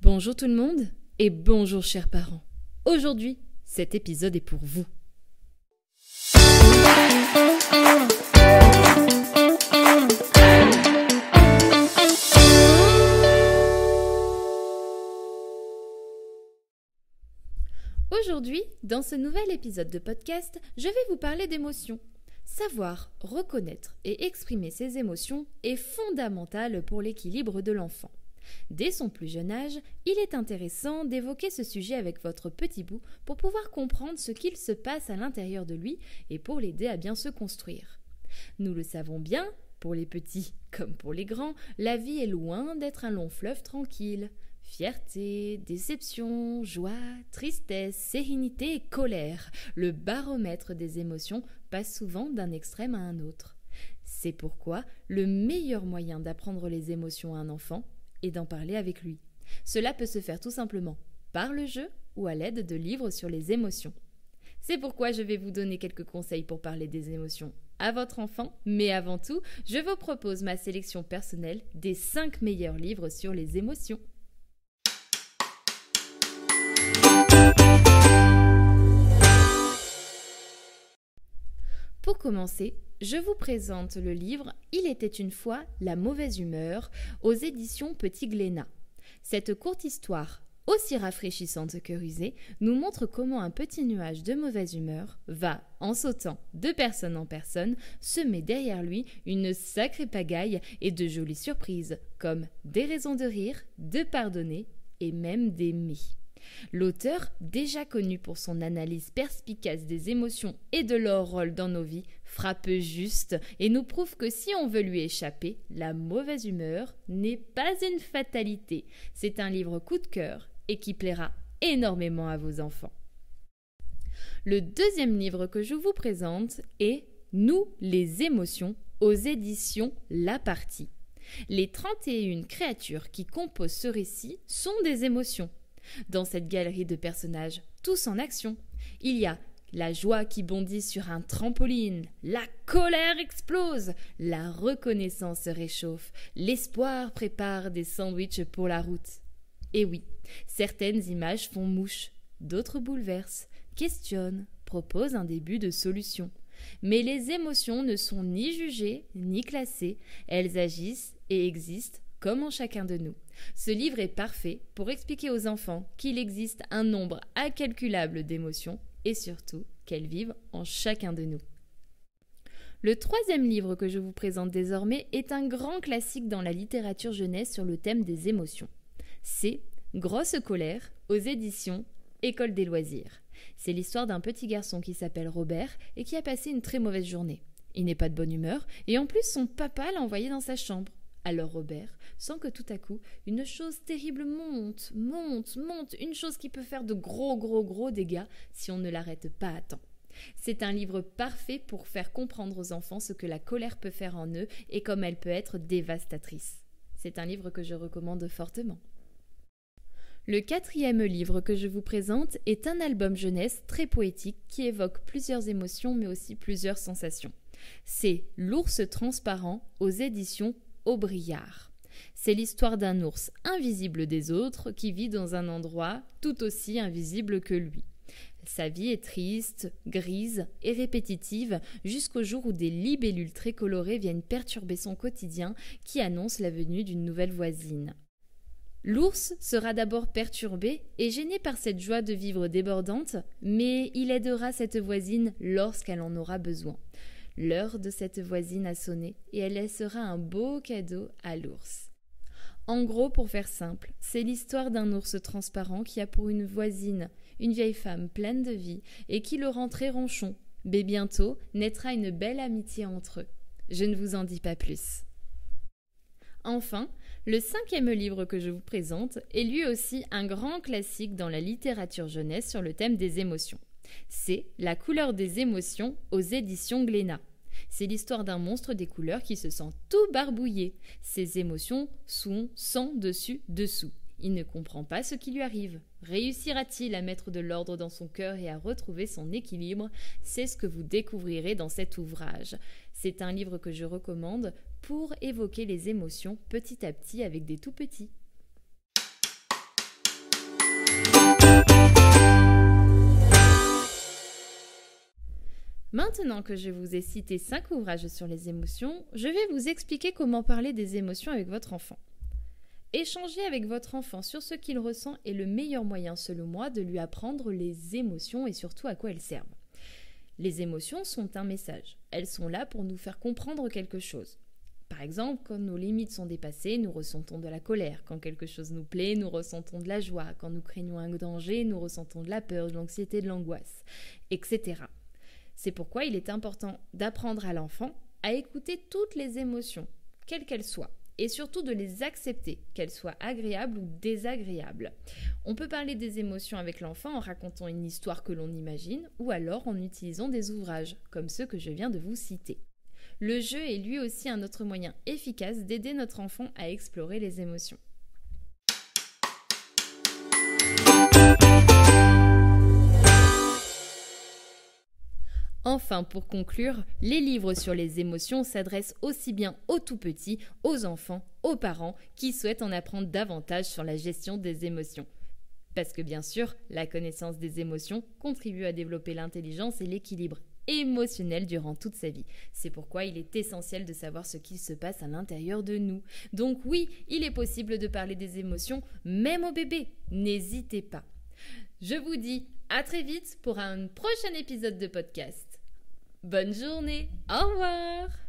Bonjour tout le monde et bonjour chers parents. Aujourd'hui, cet épisode est pour vous. Aujourd'hui, dans ce nouvel épisode de podcast, je vais vous parler d'émotions. Savoir reconnaître et exprimer ses émotions est fondamental pour l'équilibre de l'enfant. Dès son plus jeune âge, il est intéressant d'évoquer ce sujet avec votre petit bout pour pouvoir comprendre ce qu'il se passe à l'intérieur de lui et pour l'aider à bien se construire. Nous le savons bien, pour les petits comme pour les grands, la vie est loin d'être un long fleuve tranquille. Fierté, déception, joie, tristesse, sérénité et colère, le baromètre des émotions passe souvent d'un extrême à un autre. C'est pourquoi le meilleur moyen d'apprendre les émotions à un enfant est d'en parler avec lui. Cela peut se faire tout simplement par le jeu ou à l'aide de livres sur les émotions. C'est pourquoi je vais vous donner quelques conseils pour parler des émotions à votre enfant, mais avant tout, je vous propose ma sélection personnelle des 5 meilleurs livres sur les émotions. Pour commencer, je vous présente le livre « Il était une fois la mauvaise humeur » aux éditions Petit Glénat. Cette courte histoire, aussi rafraîchissante que rusée, nous montre comment un petit nuage de mauvaise humeur va, en sautant de personne en personne, semer derrière lui une sacrée pagaille et de jolies surprises, comme des raisons de rire, de pardonner et même d'aimer. L'auteur, déjà connu pour son analyse perspicace des émotions et de leur rôle dans nos vies, frappe juste et nous prouve que si on veut lui échapper, la mauvaise humeur n'est pas une fatalité. C'est un livre coup de cœur et qui plaira énormément à vos enfants. Le deuxième livre que je vous présente est « Nous, les émotions » aux éditions La Partie. Les 31 créatures qui composent ce récit sont des émotions. Dans cette galerie de personnages, tous en action, il y a la joie qui bondit sur un trampoline, la colère explose, la reconnaissance se réchauffe, l'espoir prépare des sandwichs pour la route. Et oui, certaines images font mouche, d'autres bouleversent, questionnent, proposent un début de solution. Mais les émotions ne sont ni jugées ni classées, elles agissent et existent comme en chacun de nous. Ce livre est parfait pour expliquer aux enfants qu'il existe un nombre incalculable d'émotions et surtout qu'elles vivent en chacun de nous. Le troisième livre que je vous présente désormais est un grand classique dans la littérature jeunesse sur le thème des émotions. C'est Grosse colère aux éditions École des loisirs. C'est l'histoire d'un petit garçon qui s'appelle Robert et qui a passé une très mauvaise journée. Il n'est pas de bonne humeur et en plus son papa l'a envoyé dans sa chambre. Alors Robert sent que tout à coup, une chose terrible monte, une chose qui peut faire de gros dégâts si on ne l'arrête pas à temps. C'est un livre parfait pour faire comprendre aux enfants ce que la colère peut faire en eux et comme elle peut être dévastatrice. C'est un livre que je recommande fortement. Le quatrième livre que je vous présente est un album jeunesse très poétique qui évoque plusieurs émotions mais aussi plusieurs sensations. C'est L'ours transparent aux éditions Aubriard. C'est l'histoire d'un ours invisible des autres qui vit dans un endroit tout aussi invisible que lui. Sa vie est triste, grise et répétitive jusqu'au jour où des libellules très colorées viennent perturber son quotidien qui annonce la venue d'une nouvelle voisine. L'ours sera d'abord perturbé et gêné par cette joie de vivre débordante, mais il aidera cette voisine lorsqu'elle en aura besoin. L'heure de cette voisine a sonné et elle laissera un beau cadeau à l'ours. En gros, pour faire simple, c'est l'histoire d'un ours transparent qui a pour une voisine une vieille femme pleine de vie et qui le rend très ronchon. Mais bientôt naîtra une belle amitié entre eux. Je ne vous en dis pas plus. Enfin, le 5e livre que je vous présente est lui aussi un grand classique dans la littérature jeunesse sur le thème des émotions. C'est La couleur des émotions aux éditions Glénat. C'est l'histoire d'un monstre des couleurs qui se sent tout barbouillé. Ses émotions sont sans dessus dessous. Il ne comprend pas ce qui lui arrive. Réussira-t-il à mettre de l'ordre dans son cœur et à retrouver son équilibre? C'est ce que vous découvrirez dans cet ouvrage. C'est un livre que je recommande pour évoquer les émotions petit à petit avec des tout petits. Maintenant que je vous ai cité 5 ouvrages sur les émotions, je vais vous expliquer comment parler des émotions avec votre enfant. Échanger avec votre enfant sur ce qu'il ressent est le meilleur moyen, selon moi, de lui apprendre les émotions et surtout à quoi elles servent. Les émotions sont un message. Elles sont là pour nous faire comprendre quelque chose. Par exemple, quand nos limites sont dépassées, nous ressentons de la colère. Quand quelque chose nous plaît, nous ressentons de la joie. Quand nous craignons un danger, nous ressentons de la peur, de l'anxiété, de l'angoisse, etc. C'est pourquoi il est important d'apprendre à l'enfant à écouter toutes les émotions, quelles qu'elles soient, et surtout de les accepter, qu'elles soient agréables ou désagréables. On peut parler des émotions avec l'enfant en racontant une histoire que l'on imagine, ou alors en utilisant des ouvrages, comme ceux que je viens de vous citer. Le jeu est lui aussi un autre moyen efficace d'aider notre enfant à explorer les émotions. Enfin, pour conclure, les livres sur les émotions s'adressent aussi bien aux tout-petits, aux enfants, aux parents qui souhaitent en apprendre davantage sur la gestion des émotions. Parce que bien sûr, la connaissance des émotions contribue à développer l'intelligence et l'équilibre émotionnel durant toute sa vie. C'est pourquoi il est essentiel de savoir ce qu'il se passe à l'intérieur de nous. Donc oui, il est possible de parler des émotions, même au bébé. N'hésitez pas. Je vous dis à très vite pour un prochain épisode de podcast. Bonne journée, au revoir!